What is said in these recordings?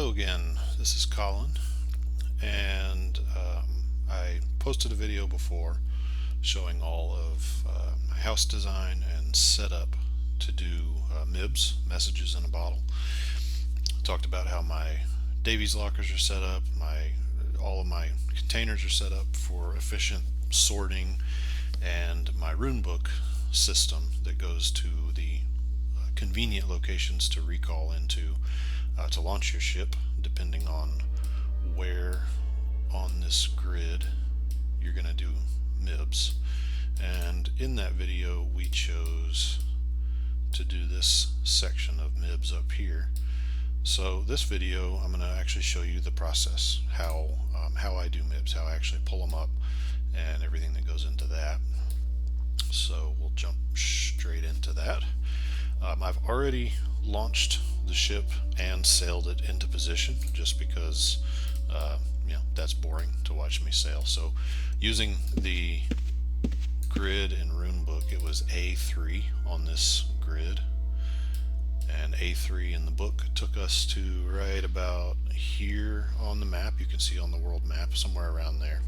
Hello again, this is Colin, and I posted a video before showing all of my house design and setup to do MIBs, messages in a bottle. I talked about how my Davies lockers are set up, all of my containers are set up for efficient sorting, and my runebook system that goes to the convenient locations to recall into to launch your ship, depending on where on this grid you're going to do MIBs. And in that video we chose to do this section of MIBs up here. So this video I'm going to actually show you the process, how I do MIBs, how I actually pull them up, and everything that goes into that. So we'll jump straight into that. I've already launched the ship and sailed it into position, just because that's boring to watch me sail. So using the grid in Runebook, it was A3 on this grid, and A3 in the book took us to right about here on the map. You can see on the world map, somewhere around there,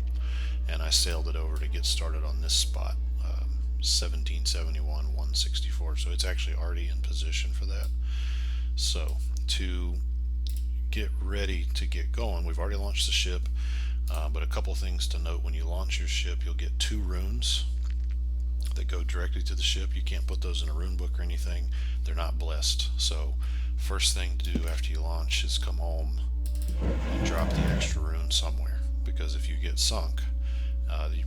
and I sailed it over to get started on this spot, 1771 164. So it's actually already in position for that. So to get ready to get going, we've already launched the ship, but a couple things to note: when you launch your ship, you'll get 2 runes that go directly to the ship. You can't put those in a rune book or anything. They're not blessed. So first thing to do after you launch is come home and drop the extra rune somewhere, because if you get sunk,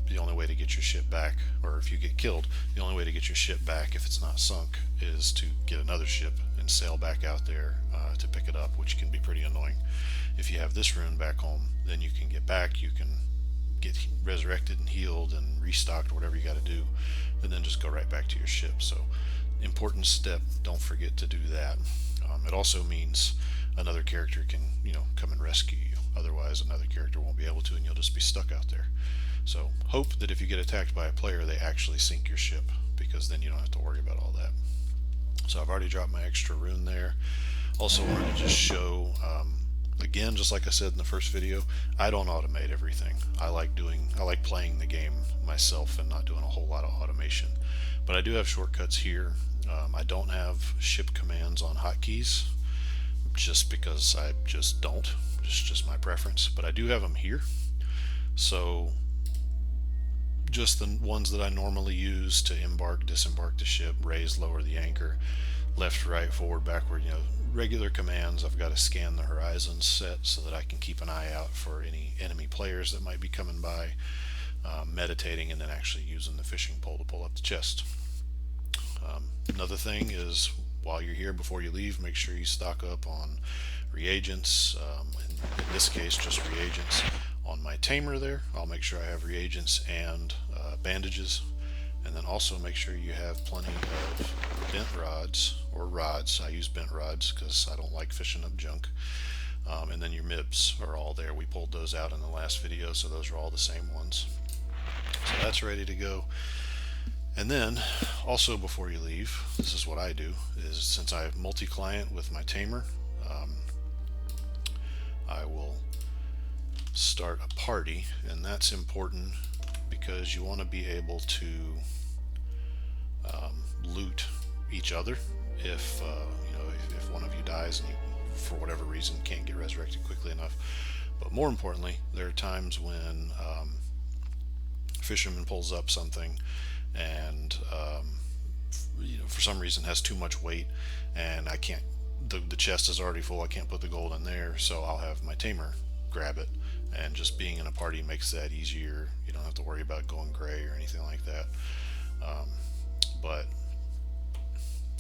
the only way to get your ship back, or if you get killed, the only way to get your ship back if it's not sunk is to get another ship and sail back out there to pick it up, which can be pretty annoying. If you have this rune back home, then you can get back, you can get resurrected and healed and restocked, or whatever you got to do, and then just go right back to your ship. So important step, don't forget to do that. It also means another character can come and rescue you. Otherwise another character won't be able to, and you'll just be stuck out there. So hope that if you get attacked by a player, they actually sink your ship, because then you don't have to worry about all that. So I've already dropped my extra rune there. Also wanted to just show, again, just like I said in the first video, I don't automate everything. I like playing the game myself and not doing a whole lot of automation. But I do have shortcuts here. I don't have ship commands on hotkeys, just because I just don't. It's just my preference. But I do have them here. So just the ones that I normally use to embark, disembark the ship, raise, lower the anchor, left, right, forward, backward, regular commands. I've got to scan the horizon set so that I can keep an eye out for any enemy players that might be coming by, meditating, and then actually using the fishing pole to pull up the chest. Another thing is, while you're here, before you leave, make sure you stock up on reagents. In this case, just reagents. On my tamer there, I'll make sure I have reagents and bandages, and then also make sure you have plenty of bent rods, or rods. I use bent rods because I don't like fishing up junk. And then your MIBs are all there. We pulled those out in the last video, so those are all the same ones. So that's ready to go. And then also, before you leave, this is what I do, is since I have multi-client with my tamer, I will start a party, and that's important because you want to be able to loot each other if if one of you dies and you, for whatever reason, can't get resurrected quickly enough. But more importantly, there are times when fisherman pulls up something and for some reason has too much weight, and I can't, the chest is already full, I can't put the gold in there, so I'll have my tamer grab it. And just being in a party makes that easier. You don't have to worry about going gray or anything like that. But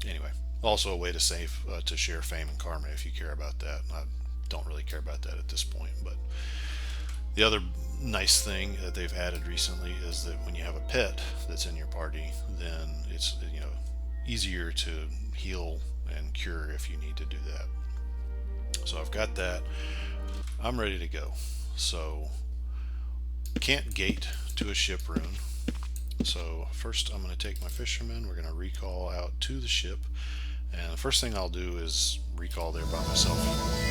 anyway, also a way to save, to share fame and karma if you care about that. I don't really care about that at this point. But the other nice thing that they've added recently is that when you have a pet that's in your party, then it's easier to heal and cure if you need to do that. So I've got that. I'm ready to go. So can't gate to a ship rune. So first I'm going to take my fisherman, we're going to recall out to the ship, And the first thing I'll do is recall there by myself,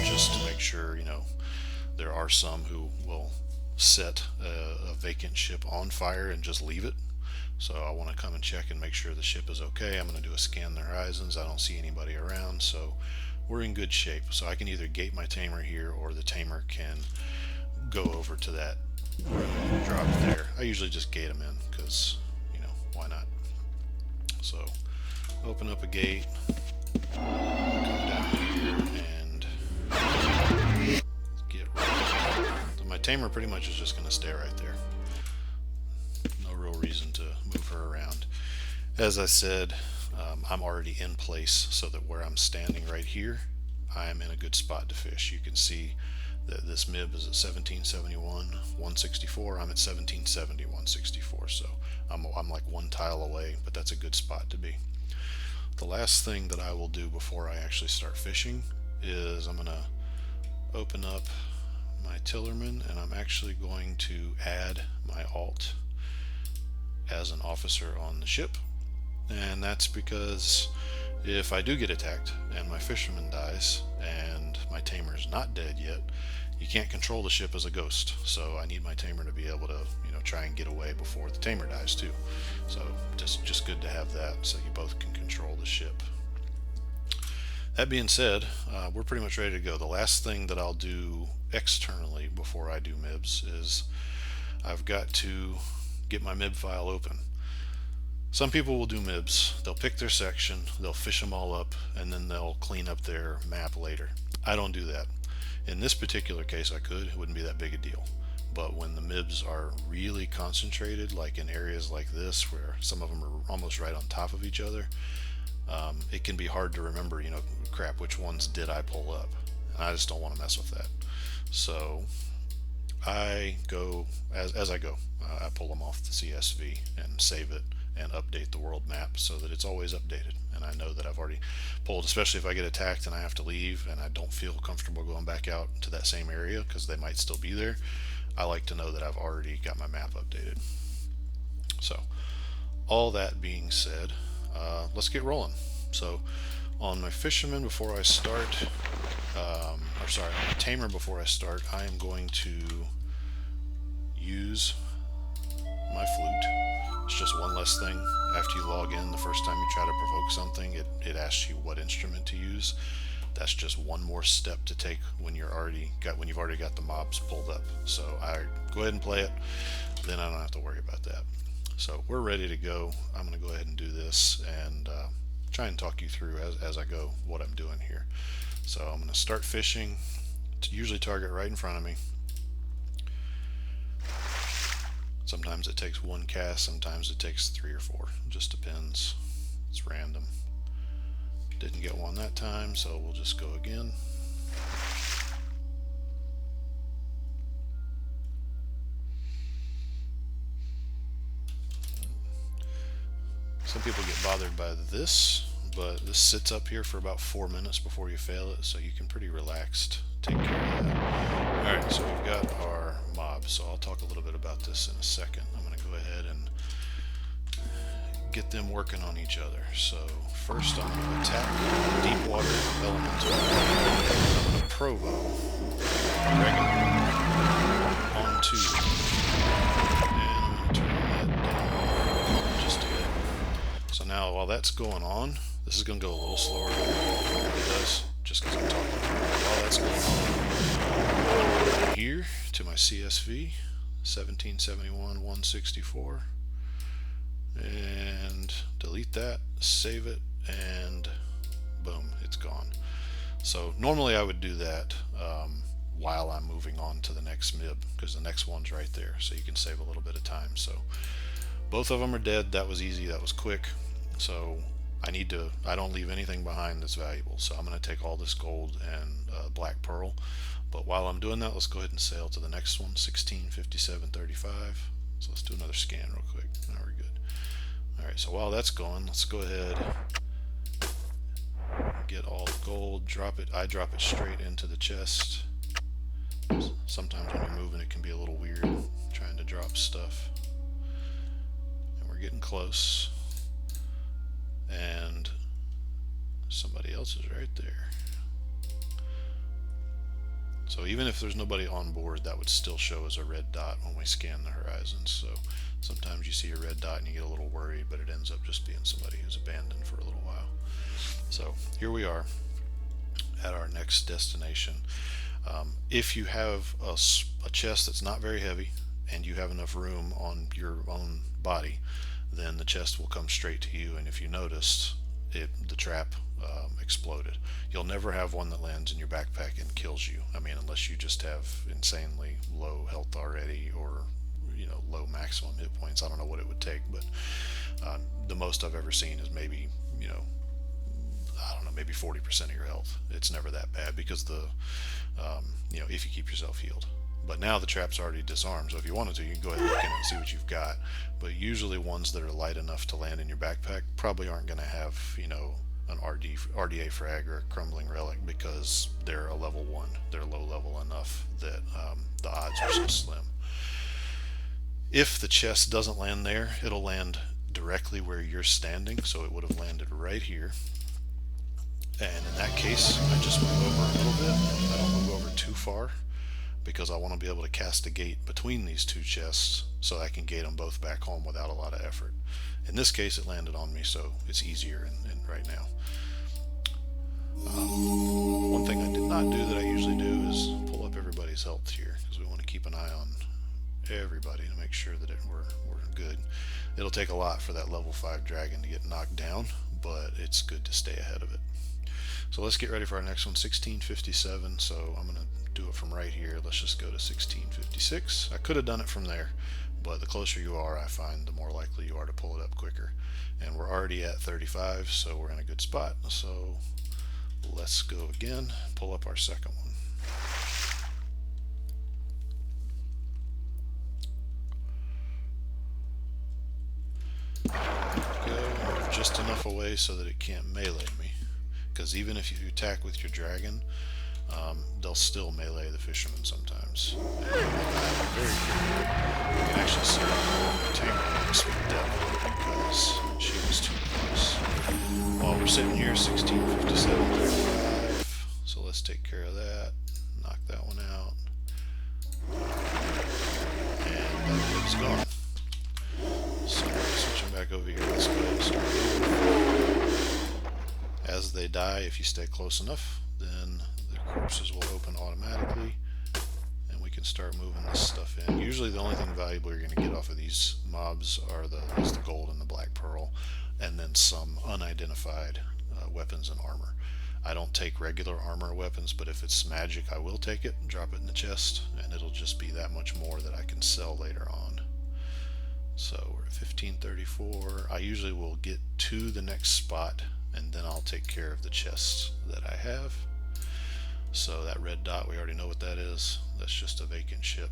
just to make sure, there are some who will set a vacant ship on fire and just leave it. So I want to come and check and make sure the ship is okay. I'm going to do a scan the horizons. I don't see anybody around, so we're in good shape. So I can either gate my tamer here, or the tamer can go over to that room and drop there. I usually just gate them in because, why not? So open up a gate, come down here and get right. So my tamer pretty much is just going to stay right there. No real reason to move her around. As I said, I'm already in place, so that where I'm standing right here, I'm in a good spot to fish. You can see that this MIB is at 1771 164. I'm at 1770 164, so I'm like one tile away, but that's a good spot to be. The last thing that I will do before I actually start fishing is I'm going to open up my Tillerman, and I'm actually going to add my alt as an officer on the ship. And that's because if I do get attacked and my fisherman dies and my tamer's not dead yet, you can't control the ship as a ghost. So I need my tamer to be able to, try and get away before the tamer dies too. So just good to have that, so you both can control the ship. That being said, we're pretty much ready to go. The last thing that I'll do externally before I do MIBs is I've got to get my MIB file open. Some people will do MIBs. They'll pick their section, they'll fish them all up, and then they'll clean up their map later. I don't do that. In this particular case I could. It wouldn't be that big a deal. But when the MIBs are really concentrated, like in areas like this where some of them are almost right on top of each other, it can be hard to remember, crap, which ones did I pull up? And I just don't want to mess with that. So I go, as I go, I pull them off the CSV and save it and update the world map so that it's always updated. And I know that I've already pulled, especially if I get attacked and I have to leave and I don't feel comfortable going back out to that same area because they might still be there. I like to know that I've already got my map updated. So all that being said, let's get rolling. So on my fisherman before I start, on my tamer before I start, I am going to use my flute. It's just one less thing. After you log in, the first time you try to provoke something, it asks you what instrument to use. That's just one more step to take when you've already got the mobs pulled up. So I go ahead and play it, then I don't have to worry about that. So we're ready to go. I'm going to go ahead and do this and try and talk you through as I go what I'm doing here. So I'm going to start fishing, to usually target right in front of me. Sometimes it takes one cast, sometimes it takes 3 or 4. It just depends. It's random. Didn't get one that time, so we'll just go again. Some people get bothered by this, but this sits up here for about 4 minutes before you fail it, so you can pretty relaxed take care of that. Alright, so we've got our mob, so I'll talk a little bit about this in a second. I'm going to go ahead and get them working on each other. So first I'm going to attack deep water elemental. I'm going to provo regular onto, and I'm going to turn that down just a bit. So now while that's going on, this is going to go a little slower than it normally does, just because I'm talking through it. While that's going on, I'm going here to my CSV 1771 164. And delete that, save it, and boom, it's gone. So normally I would do that while I'm moving on to the next MIB, because the next one's right there, so you can save a little bit of time. So both of them are dead. That was easy, that was quick. So I don't leave anything behind that's valuable. So I'm going to take all this gold and black pearl. But while I'm doing that, let's go ahead and sail to the next one, 1657.35. So let's do another scan real quick. Now we're good. Alright, so while that's going, let's go ahead and get all the gold, drop it. I drop it straight into the chest. Sometimes when you're moving it can be a little weird trying to drop stuff. And we're getting close. And Somebody else is right there. So even if there's nobody on board, that would still show as a red dot when we scan the horizons. So sometimes you see a red dot and you get a little worried, but it ends up just being somebody who's abandoned for a little while. So here we are at our next destination. If you have a chest that's not very heavy and you have enough room on your own body, then the chest will come straight to you. And if you noticed, the trap exploded. You'll never have one that lands in your backpack and kills you. I mean, unless you just have insanely low health already, or low maximum hit points. I don't know what it would take, but the most I've ever seen is maybe I don't know, maybe 40% of your health. It's never that bad because if you keep yourself healed. But now the trap's already disarmed, so if you wanted to, you can go ahead and look in it and see what you've got. But usually ones that are light enough to land in your backpack probably aren't going to have, an RDA frag or a crumbling relic, because they're a level 1. They're low level enough that the odds are so slim. If the chest doesn't land there, it'll land directly where you're standing, so it would have landed right here. And in that case, I just move over a little bit. I don't move over too far, because I want to be able to cast a gate between these two chests so I can gate them both back home without a lot of effort. In this case, it landed on me, so it's easier right now. One thing I did not do that I usually do is pull up everybody's health here, because we want to keep an eye on everybody to make sure that we're good. It'll take a lot for that level 5 dragon to get knocked down, but it's good to stay ahead of it. So let's get ready for our next one, 1657. So I'm going to do it from right here. Let's just go to 1656. I could have done it from there, but the closer you are, I find the more likely you are to pull it up quicker. And we're already at 35, so we're in a good spot. So let's go again, pull up our second one. Go, move just enough away so that it can't melee me. Because even if you attack with your dragon, they'll still melee the fisherman sometimes. And very quickly, you can actually see Tangle mixed with Devil because she was too close. While we're sitting here, 1657, 35. So let's take care of that. Knock that one out. And that one's gone. So switching back over here, let's go ahead and start moving. As they die, if you stay close enough, then the corpses will open automatically and we can start moving this stuff in. Usually the only thing valuable you're going to get off of these mobs is the gold and the black pearl, and then some unidentified weapons and armor. I don't take regular armor or weapons, but if it's magic, I will take it, drop it in the chest, and it'll just be that much more that I can sell later on. So we're at 1534. I usually will get to the next spot and then I'll take care of the chests that I have. So that red dot, we already know what that is. That's just a vacant ship.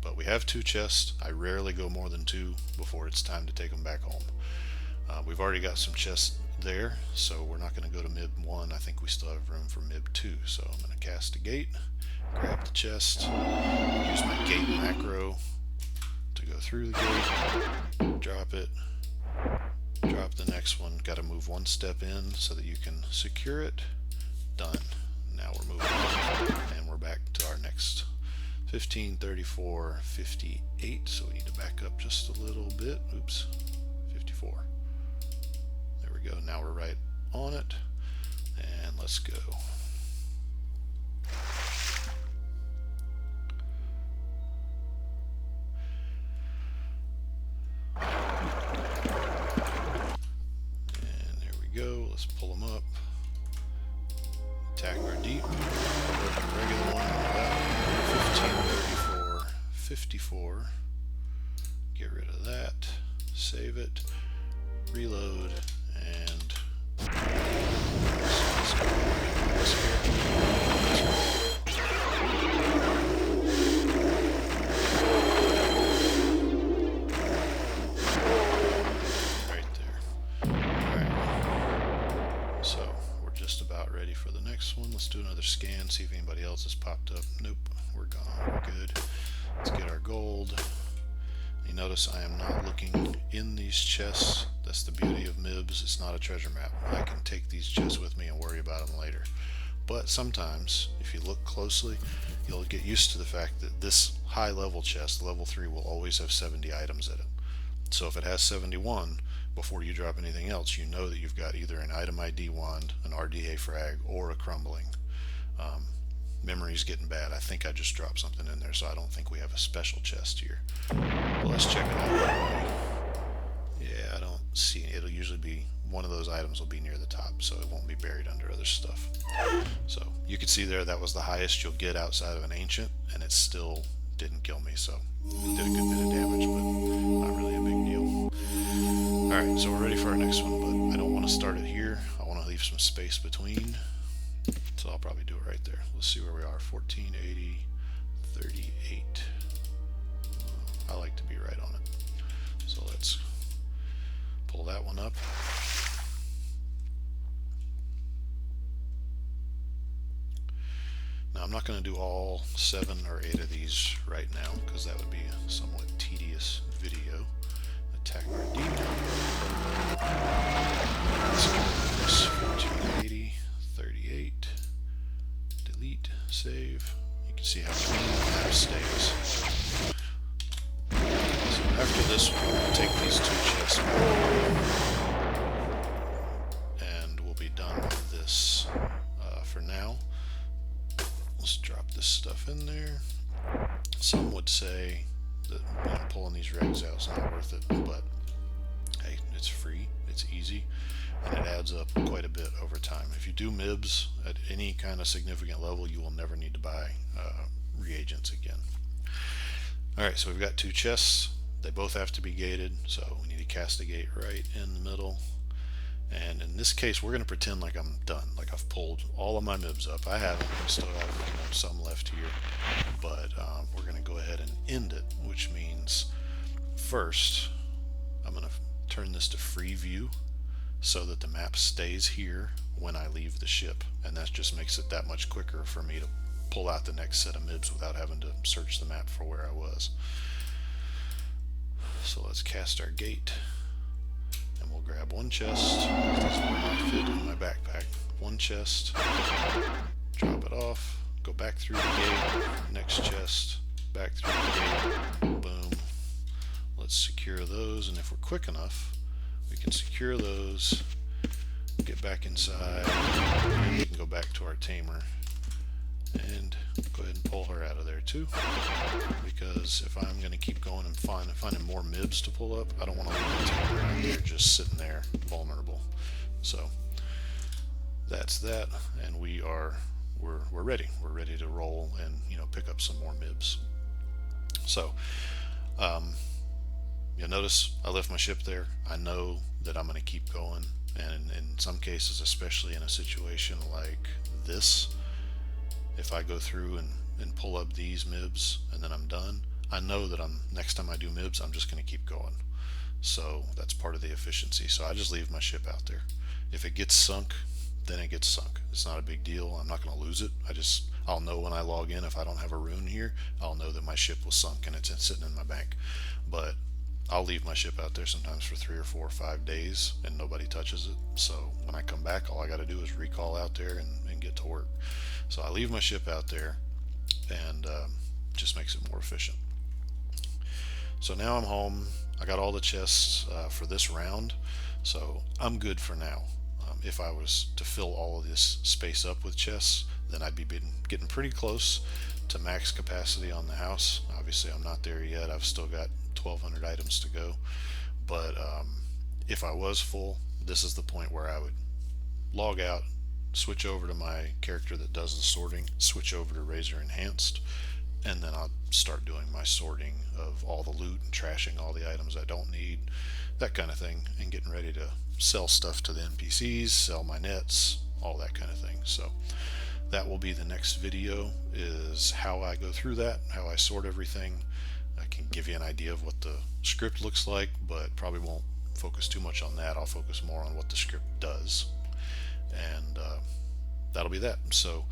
But we have 2 chests. I rarely go more than 2 before it's time to take them back home. We've already got some chests there, so we're not going to go to MIB 1. I think we still have room for MIB 2. So I'm going to cast a gate, grab the chest, use my gate macro to go through the gate, drop it, drop the next one. Got to move 1 step in so that you can secure it. Done. Now we're moving on, and we're back to our next 1534, 58. So we need to back up just a little bit. Oops, 54. There we go. Now we're right on it, and let's go. Go, let's pull them up, attack our deep, regular one, 1534, 54, get rid of that, save it, reload, and for the next one. Let's do another scan, see if anybody else has popped up. Nope, we're gone. We're good. Let's get our gold, You notice I am not looking in these chests. That's the beauty of MIBs. It's not a treasure map. I can take these chests with me and worry about them later. But sometimes, if you look closely, you'll get used to the fact that this high level chest, level 3, will always have 70 items in it. So if it has 71, before you drop anything else, you know that you've got either an item ID wand, an RDA frag, or a crumbling. Memory's getting bad. I think I just dropped something in there, so I don't think we have a special chest here. But let's check it out. Yeah, I don't see it. It'll usually be one of those items will be near the top, so it won't be buried under other stuff. So you can see there that was the highest you'll get outside of an ancient, and it still didn't kill me, so it did a good bit of damage, but not really a big deal. Alright, so we're ready for our next one, but I don't want to start it here. I want to leave some space between, so I'll probably do it right there. Let's see where we are. 1480, 38. I like to be right on it. So let's pull that one up. Now I'm not going to do all 7 or 8 of these right now because that would be a somewhat tedious video. Attack our demon. Let's do this. 1480, 38. Delete, save. You can see how clean the map stays. So after this one, we'll take these 2 chests and we'll be done with this for now. Let's drop this stuff in there. Some would say that pulling these regs out is not worth it, but hey, it's free, it's easy, and it adds up quite a bit over time. If you do MIBs at any kind of significant level, you will never need to buy reagents again. Alright, so we've got 2 chests. They both have to be gated, so we need to cast a gate right in the middle. And in this case, we're going to pretend like I'm done, like I've pulled all of my MIBs up. I haven't. I still have some left here, but we're going to go ahead and end it, which means first I'm going to turn this to free view so that the map stays here when I leave the ship, and that just makes it that much quicker for me to pull out the next set of MIBs without having to search the map for where I was. So let's cast our gate. And we'll grab 1 chest. This will not fit in my backpack. 1 chest, drop it off, go back through the gate, next chest, back through the gate, boom. Let's secure those, and if we're quick enough, we can secure those, get back inside, and we can go back to our tamer and go ahead and pull her out of there too, because if I'm going to keep going and finding more MIBs to pull up, I don't want to leave the tamer out there just sitting there vulnerable. So that's that, and we're ready. We're ready to roll and pick up some more MIBs. So you'll notice I left my ship there. I know that I'm going to keep going, and in some cases, especially in a situation like this, if I go through and pull up these MIBs and then I'm done, I know that next time I do MIBs, I'm just going to keep going. So that's part of the efficiency. So I just leave my ship out there. If it gets sunk, then it gets sunk. It's not a big deal. I'm not going to lose it. I'll know when I log in, if I don't have a rune here, I'll know that my ship was sunk and it's sitting in my bank. But I'll leave my ship out there sometimes for 3 or 4 or 5 days and nobody touches it. So when I come back, all I got to do is recall out there and get to work. So I leave my ship out there, and just makes it more efficient. So now I'm home. I got all the chests for this round, so I'm good for now. If I was to fill all of this space up with chests, then I'd be getting pretty close to max capacity on the house. Obviously I'm not there yet. I've still got 1,200 items to go, but if I was full, this is the point where I would log out, switch over to my character that does the sorting, switch over to Razor Enhanced, and then I'll start doing my sorting of all the loot and trashing all the items I don't need, that kind of thing, and getting ready to sell stuff to the NPCs, sell my nets, all that kind of thing. So that will be the next video, is how I go through that, how I sort everything. I can give you an idea of what the script looks like, but probably won't focus too much on that. I'll focus more on what the script does, and that'll be that. So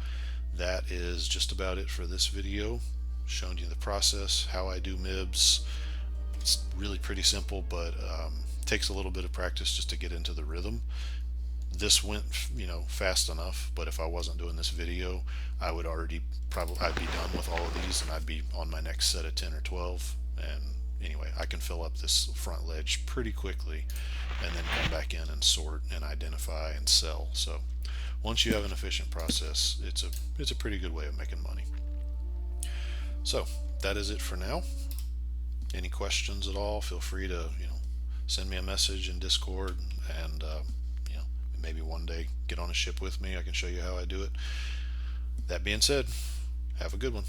that is just about it for this video. Shown you the process, how I do MIBs, It's really pretty simple, but takes a little bit of practice just to get into the rhythm. This went, fast enough, but if I wasn't doing this video, I would already probably I'd be done with all of these, and I'd be on my next set of 10 or 12. And anyway, I can fill up this front ledge pretty quickly and then come back in and sort and identify and sell. So once you have an efficient process, it's a pretty good way of making money. So that is it for now. Any questions at all, feel free to send me a message in Discord, and maybe one day get on a ship with me. I can show you how I do it. That being said, have a good one.